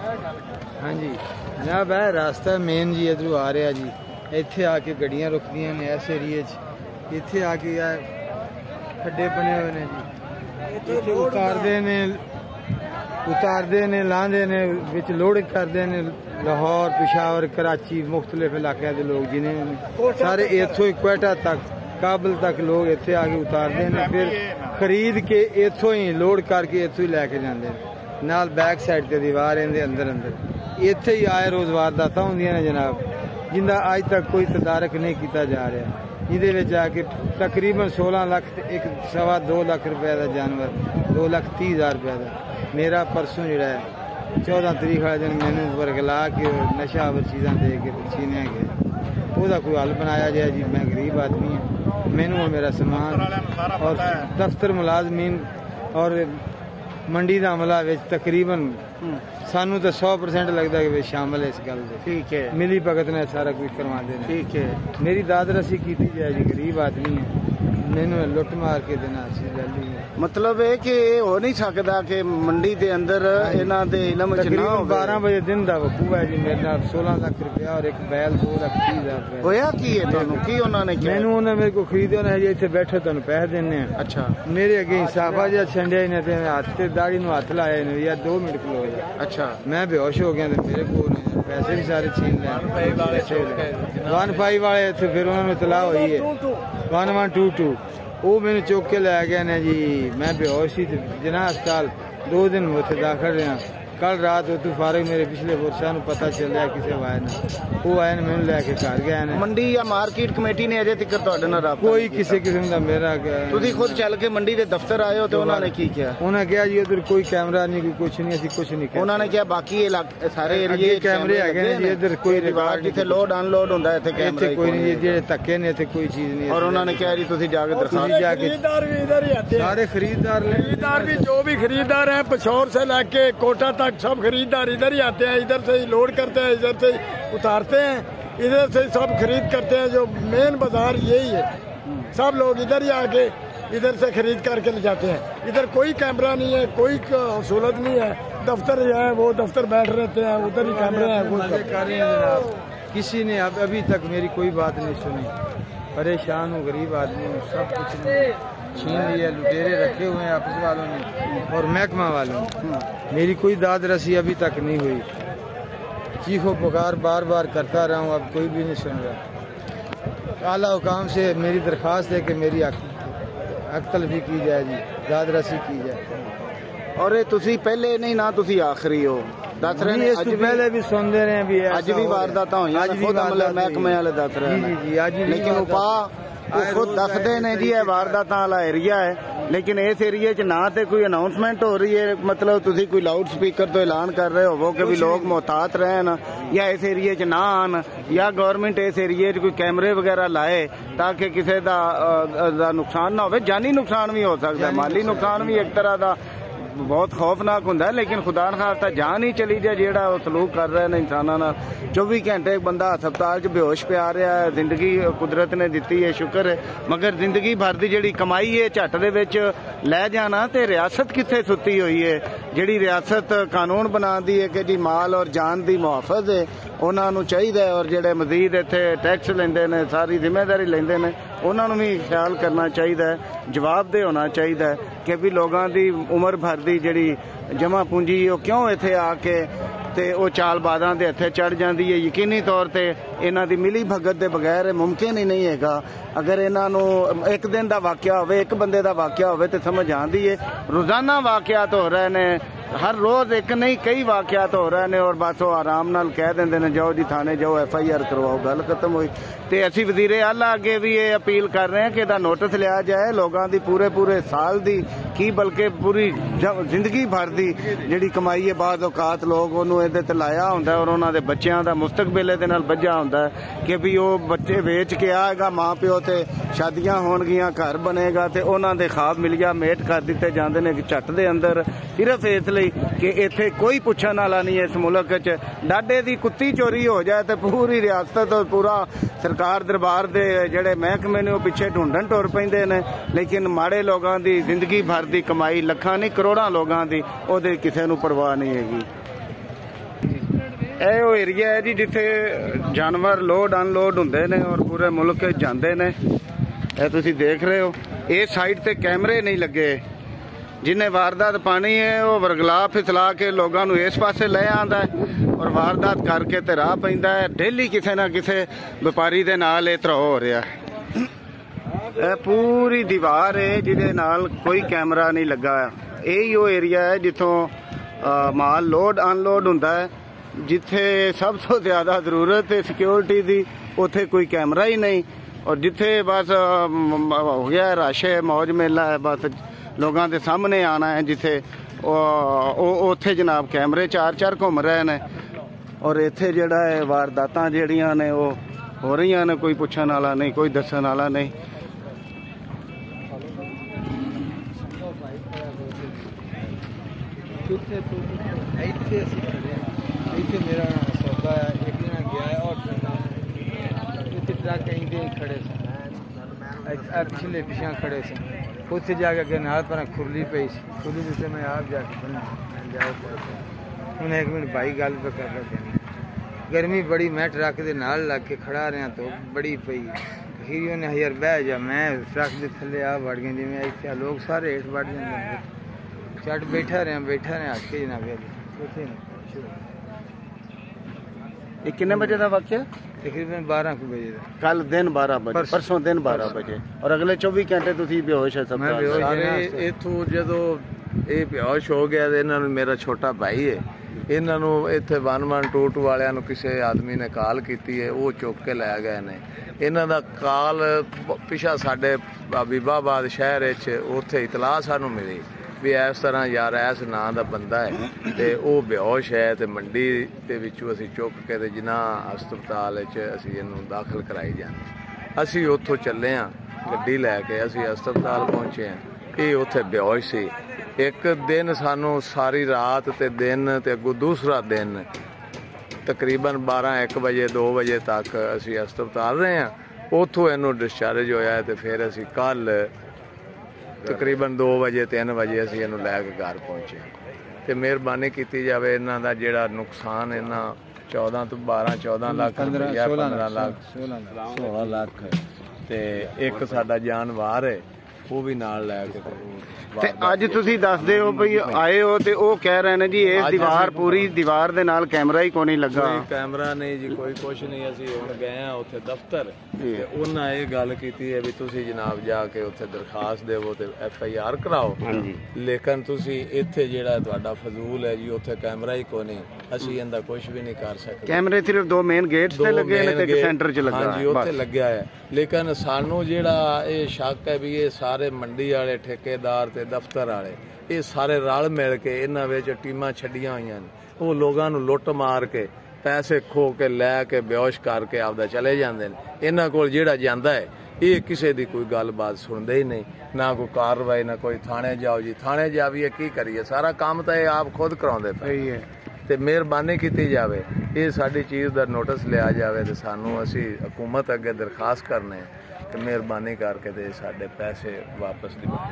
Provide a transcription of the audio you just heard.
हाँ जी जनाब, है रास्ता मेन जी इधरों आ रहा जी। इत्थे आके गड्डियां रुकदियां ने इस एरिए च। इत्थे आके खड्डे बने हुए ने जी, उतारते ने लांदे ने, विच लोड करते ने। लाहौर, पेशावर, कराची, मुख्तलिफ इलाके के लोग जिन्हें सारे इत्थों क्वेटा तक, काबल तक लोग इत्थे आके उतारते हैं, फिर खरीद के इत्थों ही लोड करके इत्थों ही लैके जाते हैं। नाल बैक साइड ते दीवार इहदे अंदर इत्थे ही आए रोज वारदातां होंदियां ने जनाब, जिंदा अज तक कोई तदारक नहीं किया जा रहा। जिहदे विच आके तकरीबन 16 लाख, 1.25-2 लाख रुपए का जानवर, 2,30,000 रुपए का। मेरा परसों जिहड़ा है 14 तरीक वाले दिन मैनू वरगला के नशावर चीज़ां दे के छीनिया गया। ਉਹਦਾ कोई हल बनाया जाए जी। मैं गरीब आदमी हूँ, मैनू मेरा समान और दफ्तर मुलाजमीन और मंडी का अमला तकरीबन सानू तो 100% लगता है कि शामिल है इस गल। ठीक है, मिली भगत ने सारा कुछ करवा देना। ठीक है, मेरी दाद रसी की जाए जी। गरीब आदमी है, मैनू लुट मार के देना मतलब है कि हो नहीं सकता कि मंडी के अंदर इन्हां दे इलम च ना हो। 12 बजे दिन का वकूफ है जी। मेरे नाल 16 लाख रुपया और एक बैल 2,30,000 रुपया। होया की है तुहानू की उन्होंने किया? मैनू उन्होंने मेरे को खरीदे ने जी, इत्थे बैठो तुहानू पैसे देने। अच्छा, मेरे अगे हिसाबा जिहा छंडिया ने ते हाथ ते दाढ़ी नूं हाथ लाया ने यार 2 मिनट खलो जा। अच्छा, मैं बेहोश हो गया ते मेरे को पैसे भी सारे छीन ले। 1 वाले इत्थे फिर उन्होंने तलाह हुई है 1122 वो मैंने चुक के लै गए ने जी। मैं बेहोश ही जना अस्पताल 2 दिन उत्थे दाखिल रहा। कल रात उतू फारग मेरे पिछले वर्षा पता चलिया किसी आए ना, वो आए ने मैंने लैके घर गए ने। मंडी या मार्केट कमेटी ने अजे तक तुहाडे नाल राबता कोई किसी किस्म का मेरा। तुसीं खुद चल के मंडी के दफ्तर आए हो तो उन्होंने की किया? उन्होंने कहा जी उधर कोई कैमरा नहीं, कोई कुछ नहीं, असीं कुछ नहीं। उन्होंने कहा बाकी सारे एरिए कैमरे है जी, इधर कोई रिवाज जिथे लोड अनलोड होंदा है इत्थे कैमरा कोई नहीं। जेडे धक्के ने इत्थे कोई चीज नहीं। और उन्होंने कहा जी तुसीं जाके दरखास्त जाके सारे खरीददार भी जो भी खरीददार है पिछोर से लेके कोटा तक सब खरीददार इधर ही आते हैं, इधर से ही लोड करते हैं, इधर से ही उतारते हैं, इधर से ही सब खरीद करते हैं। जो मेन बाजार यही है, सब लोग इधर ही आके इधर से खरीद करके ले जाते हैं। इधर कोई कैमरा नहीं है, कोई सहूलत नहीं है। दफ्तर है वो दफ्तर बैठ रहते हैं, उधर ही कैमरे हैं। वो जनाब किसी ने अभी तक मेरी कोई बात नहीं सुनी। परेशान हूँ, गरीब आदमी हूँ, सब कुछ छीन लिया, लुटेरे रखे हुए हैं आपस वालों ने और महकमा वालों ने। मेरी कोई दाद रसी अभी तक नहीं हुई। चीखो पुकार बार बार करता रहा हूँ, अब कोई भी नहीं सुन रहा। आला हुकाम से मेरी दरख्वास्त है कि मेरी अक्ल भी की जाए जी, दाद रसी की जाए। और तुसी पहले नहीं ना तुसी आखिरी हो दस रहे हैं, पहले भी सुनते रहे भी, अज भी वारदातां होईयां, महकमे वाले दस रहे हैं। लेकिन उपा खुद दसदे ने जी वारदातां वाला एरिया है, लेकिन इस एरिए च ना तो कोई अनाउंसमेंट हो रही है। मतलब तुसी कोई लाउड स्पीकर तो ऐलान कर रहे हो कि भी लोग मोहतात रहन या इस एरिए च ना आन, या गवर्नमेंट इस एरिए च कोई कैमरे वगैरह लाए ताकि किसी का नुकसान ना हो। जानी नुकसान भी हो सकता है, माली नुकसान भी एक तरह का बहुत खौफनाक होंदा है। लेकिन खुदा न खास्ता जान ही चली जाए जेड़ा वो सलूक कर रहे हैं इंसानां नाल। 24 घंटे एक बंदा हस्पताल च बेहोश पिया रहा है। जिंदगी कुदरत ने दिती है, शुक्र है, मगर जिंदगी भर दी जिहड़ी कमाई है झट दे विच लै जाना। ते रियासत कित्थे सुत्ती हुई है? जिहड़ी रियासत कानून बनाती है कि जी माल और जान दी मुहाफज है, उन्हां नूं चाहीदा है। और जिहड़े मजीद इत्थे टैक्स लैंदे ने, सारी जिम्मेदारी लैंदे ने, उन्हां नूं भी ख्याल करना चाहिए, जवाबदेह होना चाहिए कि भी लोगों की उम्र भर की जिहड़ी जमा पूंजी वो क्यों इत्थे आके ते वो चालबाज़ां दे हत्थे चढ़ जाती है। यकीनी तौर पर इन्हां दी मिली भगत के बगैर मुमकिन ही नहीं हैगा। अगर इन्हां नूं एक दिन का वाकया होवे, एक बंदे का वाकया होवे तो समझ आती है। रोजाना वाकयात हो रहे हैं, हर रोज एक नहीं कई वाकयात हो रहे हैं, और बस वो आराम नाल कह देंगे ने जाओ जी थाने जाओ, FIR करवाओ, गल खत्म हुई। तो असी वजीरे आला अगे भी ये अपील कर रहे हैं कि इहदा नोटिस लिया जाए लोगों की पूरे साल की की बल्कि पूरी जिंदगी भर की जिहड़ी कमाई है बाज़ औकात लोग उन्होंने इहदे ते लाया हुंदा है और उन्होंने बच्चों का मुस्तकबिल इहदे नाल बझा हुंदा है कि भी वो बच्चे वेच के आएगा, माँ प्यो ते शादियां होणगियां, घर बनेगा, तो उन्होंने दे ख्वाब मिलिया मेट कर दिते जांदे ने झट दे अंदर, सिर्फ इसलिए कि इत्थे कोई पुछण वाला नहीं है। इस मुल्क च डाडे दी कुत्ती चोरी हो जाए तो पूरी रियासत और पूरा सरकार दरबार दे जिहड़े महकमे ने पिछे ढूंढण टुर पैंदे ने। लेकिन माड़े लोगों की जिंदगी भर की कमाई लखां नहीं करोड़ां लोगों की, ओहदे किसी नूं परवाह नहीं हैगी। ਇਹ ਉਹ ਏਰੀਆ ਹੈ ਜੀ ਜਿੱਥੇ ਜਾਨਵਰ ਲੋਡ ਅਨਲੋਡ ਹੁੰਦੇ ਨੇ ਔਰ ਪੂਰੇ ਮੁਲਕ ਜਾਂਦੇ ਨੇ। ਇਹ ਤੁਸੀਂ ਦੇਖ ਰਹੇ ਹੋ, ਇਹ ਸਾਈਡ ਤੇ ਕੈਮਰੇ ਨਹੀਂ ਲੱਗੇ। ਜਿੰਨੇ ਵਾਰਦਾਤ ਪਾਣੀ ਹੈ ਉਹ ਵਰਗਲਾ ਫਿਸਲਾ ਕੇ ਲੋਕਾਂ ਨੂੰ ਇਸ ਪਾਸੇ ਲੈ ਆਂਦਾ ਔਰ ਵਾਰਦਾਤ ਕਰਕੇ ਤੇ ਰਾਹ ਪੈਂਦਾ ਹੈ। ਡੇਲੀ ਕਿਸੇ ਨਾ ਕਿਸੇ ਵਪਾਰੀ ਦੇ ਨਾਲ ਇਹ ਤਰ੍ਹਾਂ ਹੋ ਰਿਹਾ। ਇਹ ਪੂਰੀ ਦੀਵਾਰ ਹੈ ਜਿਹਦੇ ਨਾਲ ਕੋਈ ਕੈਮਰਾ ਨਹੀਂ ਲੱਗਾ। ਇਹੀ ਉਹ ਏਰੀਆ ਹੈ ਜਿੱਥੋਂ ਮਾਲ ਲੋਡ ਅਨਲੋਡ ਹੁੰਦਾ ਹੈ। ਜਿੱਥੇ ਸਭ ਤੋਂ ਜ਼ਿਆਦਾ ਜ਼ਰੂਰਤ ਹੈ ਸਿਕਿਉਰਿਟੀ ਦੀ, ਉੱਥੇ ਕੋਈ ਕੈਮਰਾ ਹੀ ਨਹੀਂ। ਔਰ ਜਿੱਥੇ ਬਸ ਹੋ ਗਿਆ ਰਸ਼ ਹੈ, ਮੌਜ ਮੇਲਾ ਹੈ, ਬਸ ਲੋਕਾਂ ਦੇ ਸਾਹਮਣੇ ਆਣਾ ਹੈ ਜਿੱਥੇ ਉੱਥੇ ਜਨਾਬ ਕੈਮਰੇ ਚਾਰ ਘੁੰਮ ਰਹੇ ਨੇ। ਔਰ ਇੱਥੇ ਜਿਹੜਾ ਹੈ ਵਾਰਦਾਤਾਂ ਜਿਹੜੀਆਂ ਨੇ ਉਹ ਹੋ ਰਹੀਆਂ ਨੇ, ਕੋਈ ਪੁੱਛਣ ਵਾਲਾ ਨਹੀਂ, ਕੋਈ ਦੱਸਣ ਵਾਲਾ ਨਹੀਂ। ਇੱਥੇ ਮੇਰਾ ਸੌਦਾ ਹੈ, ਇੱਕ ਦਿਨ ਗਿਆ ਹੈ ਔਰ ਇੱਥੇ ਟਰੱਕ ਇੰਦੇ ਖੜੇ ਸਨ, ਪਿਛਲੇ ਪਿਛਾਂ ਖੜੇ ਸਨ। ਉੱਥੇ ਜਾ ਕੇ ਅੱਗੇ ਨਾਲ ਪਰ ਖੁਰਲੀ ਪਈ ਸੀ, ਖੁਰਲੀ ਜਿੱਥੇ ਮੈਂ ਆਪ ਜਾ ਕੇ ਜਾਓ ਹੁਣ 1 ਮਿੰਟ ਭਾਈ ਗੱਲ ਤਾਂ ਕਰ ਰਹੇ। ਗਰਮੀ ਬੜੀ, ਮੈਂ ਟਰੱਕ ਦੇ ਨਾਲ ਲੱਗ ਕੇ ਖੜਾ ਰਿਹਾ ਤਾਂ ਬੜੀ ਪਈ। ਅਖੀਰ ਉਹਨੇ ਯਾਰ ਬਹਿ ਜਾ, ਮੈਂ ਟਰੱਕ ਦੇ ਥੱਲੇ ਆ ਵੜ ਗਿਆ। ਜਿਵੇਂ ਇੱਥੇ ਲੋਕ ਸਾਰੇ ਹੇਠ ਵੜ ਜਾਂਦੇ, ਛੱਡ ਬੈਠਾ ਰਿਹਾ ਹੱਥ ਕੇ ਜਨਾਬ ਉੱਥੇ। ਇਹ ਕਿੰਨੇ ਵਜੇ ਦਾ ਵਾਕਿਆ? ਤਕਰੀਬਨ 12 ਵਜੇ ਦਾ। ਕੱਲ ਦਿਨ 12 ਵਜੇ, ਪਰਸੋਂ ਦਿਨ 12 ਵਜੇ। ਔਰ ਅਗਲੇ 24 ਘੰਟੇ ਤੁਸੀਂ ਬੇਹੋਸ਼ ਹੈ ਸਭ? ਇੱਥੋਂ ਜਦੋਂ ਇਹ ਬੇਹੋਸ਼ ਹੋ ਗਿਆ ਤੇ ਇਹਨਾਂ ਨੂੰ, ਮੇਰਾ ਛੋਟਾ ਭਾਈ ਹੈ, ਇਹਨਾਂ ਨੂੰ ਇੱਥੇ 112 ਵਾਲਿਆਂ ਨੂੰ ਕਿਸੇ ਆਦਮੀ ਨੇ ਕਾਲ ਕੀਤੀ ਹੈ, ਉਹ ਚੁੱਕ ਕੇ ਲੈ ਗਏ ਨੇ। ਇਹਨਾਂ ਦਾ ਕਾਲ ਪਿਛਾ ਸਾਡੇ ਹਬੀਬਾਬਾਦ ਸ਼ਹਿਰ ਵਿੱਚ ਉੱਥੇ ਇਤਲਾਹ ਸਾਨੂੰ ਮਿਲੀ ਵੀ ਇਸ ਤਰ੍ਹਾਂ ਯਾਰ ਇਸ ਨਾਂ ਦਾ ਬੰਦਾ ਹੈ ਤੇ ਉਹ ਬੇਹੋਸ਼ ਹੈ ਤੇ ਮੰਡੀ ਦੇ ਵਿੱਚੋਂ ਅਸੀਂ ਚੁੱਕ ਕੇ ਤੇ ਜਿਨ੍ਹਾਂ ਹਸਪਤਾਲ ਵਿੱਚ ਅਸੀਂ ਇਹਨੂੰ ਦਾਖਲ ਕਰਾਈ ਜਾਂਦੇ। ਅਸੀਂ ਉੱਥੋਂ ਚੱਲੇ ਹਾਂ ਗੱਡੀ ਲੈ ਕੇ, ਅਸੀਂ ਹਸਪਤਾਲ ਪਹੁੰਚੇ ਹਾਂ। ਇਹ ਉੱਥੇ ਬੇਹੋਸ਼ ਸੀ। ਇੱਕ ਦਿਨ ਸਾਨੂੰ ਸਾਰੀ ਰਾਤ ਤੇ ਦਿਨ ਤੇ ਅੱਗੋਂ ਦੂਸਰਾ ਦਿਨ ਤਕਰੀਬਨ 12-1 ਵਜੇ 2 ਵਜੇ ਤੱਕ ਅਸੀਂ ਹਸਪਤਾਲ ਰਹੇ ਹਾਂ। ਉੱਥੋਂ ਇਹਨੂੰ ਡਿਸਚਾਰਜ ਹੋਇਆ ਤੇ ਫਿਰ ਅਸੀਂ ਕੱਲ ਤਕਰੀਬਨ 2 ਵਜੇ 3 ਵਜੇ ਅਸੀਂ ਇਹਨੂੰ ਲੈ ਕੇ ਘਰ ਪਹੁੰਚੇ। ਤੇ ਮਿਹਰਬਾਨੀ ਕੀਤੀ ਜਾਵੇ, ਇਹਨਾਂ ਦਾ ਜਿਹੜਾ ਨੁਕਸਾਨ ਇਹਨਾਂ 14 ਤੋਂ 12-14 ਲੱਖ ਰੁਪਇਆ, 15 ਲੱਖ 16 ਲੱਖ ਤੇ ਇੱਕ ਸਾਡਾ ਜਾਨਵਰ ਹੈ ਉਹ ਵੀ ਨਾਲ ਲੈ ਕੇ। ਤੇ ਅੱਜ ਤੁਸੀਂ ਦੱਸਦੇ ਹੋ ਬਈ ਆਏ ਹੋ ਤੇ ਉਹ ਕਹਿ ਰਹੇ ਨੇ ਜੀ ਇਸ ਦੀਵਾਰ, ਪੂਰੀ ਦੀਵਾਰ ਦੇ ਨਾਲ ਕੈਮਰਾ ਹੀ ਕੋਈ ਨਹੀਂ ਲੱਗਾ। ਕੋਈ ਕੈਮਰਾ ਨਹੀਂ ਜੀ, ਕੋਈ ਕੁਛ ਨਹੀਂ। ਅਸੀਂ ਹੁਣ ਗਏ ਆ ਉੱਥੇ ਦਫ਼ਤਰ ਤੇ ਉਹਨਾਂ ਇਹ ਗੱਲ ਕੀਤੀ ਹੈ ਵੀ ਤੁਸੀਂ ਜਨਾਬ ਜਾ ਕੇ ਉੱਥੇ ਦਰਖਾਸਤ ਦੇਵੋ ਤੇ FIR ਕਰਾਓ। ਲੇਕਿਨ ਤੁਸੀਂ ਇੱਥੇ ਜਿਹੜਾ ਤੁਹਾਡਾ ਫਜ਼ੂਲ ਹੈ ਜੀ, ਉੱਥੇ ਕੈਮਰਾ ਹੀ ਕੋਈ ਨਹੀਂ, ਅਸੀਂ ਇਹਦਾ ਕੁਛ ਵੀ ਨਹੀਂ ਕਰ ਸਕਦੇ। ਕੈਮਰੇ ਸਿਰਫ 2 ਮੇਨ ਗੇਟਸ ਤੇ ਲੱਗੇ ਨੇ ਤੇ ਇੱਕ ਸੈਂਟਰ 'ਚ ਲੱਗਾ। ਹਾਂਜੀ, ਉੱਥੇ ਲੱਗਿਆ ਹੈ। ਲੇਕਿਨ ਸਾਨੂੰ ਜਿਹੜਾ ਇਹ ਸ਼ੱਕ ਹੈ ਵੀ ਇਹ ਸਾਰੇ ਮੰਡੀ ਵਾਲੇ, ਠੇਕੇਦਾਰ ਤੇ ਦਫ਼ਤਰ ਵਾਲੇ, ਇਹ ਸਾਰੇ ਰਲ ਮਿਲ ਕੇ ਇਹਨਾਂ ਵਿੱਚ ਟੀਮਾਂ ਛੱਡੀਆਂ ਹੋਈਆਂ ਨੇ। ਉਹ ਲੋਕਾਂ ਨੂੰ ਲੁੱਟ ਮਾਰ ਕੇ ਪੈਸੇ ਖੋ ਕੇ ਲੈ ਕੇ ਬੇਹੋਸ਼ ਕਰਕੇ ਆਪਦਾ ਚਲੇ ਜਾਂਦੇ ਨੇ। ਇਹਨਾਂ ਕੋਲ ਜਿਹੜਾ ਜਾਂਦਾ ਹੈ ਇਹ ਕਿਸੇ ਦੀ ਕੋਈ ਗੱਲਬਾਤ ਸੁਣਦੇ ਹੀ ਨਹੀਂ, ਨਾ ਕੋਈ ਕਾਰਵਾਈ, ਨਾ ਕੋਈ ਥਾਣੇ ਜਾਓ ਜੀ। ਥਾਣੇ ਜਾਵੀਏ ਕੀ ਕਰੀਏ? ਸਾਰਾ ਕੰਮ ਤਾਂ ਇਹ ਆਪ ਖੁਦ ਕਰਾਉਂਦੇ ਪਏ ਹੈ। ਤੇ ਮਿਹਰਬਾਨੀ ਕੀਤੀ ਜਾਵੇ, ਇਹ ਸਾਡੀ ਚੀਜ਼ ਦਾ ਨੋਟਿਸ ਲਿਆ ਜਾਵੇ ਤੇ ਸਾਨੂੰ, ਅਸੀਂ ਹਕੂਮਤ ਅੱਗੇ ਦਰਖਾਸਤ ਕਰਨੇ ਤੇ ਮਿਹਰਬਾਨੀ ਕਰਕੇ ਤੇ ਸਾਡੇ ਪੈਸੇ ਵਾਪਸ ਦਿਵਾਓ।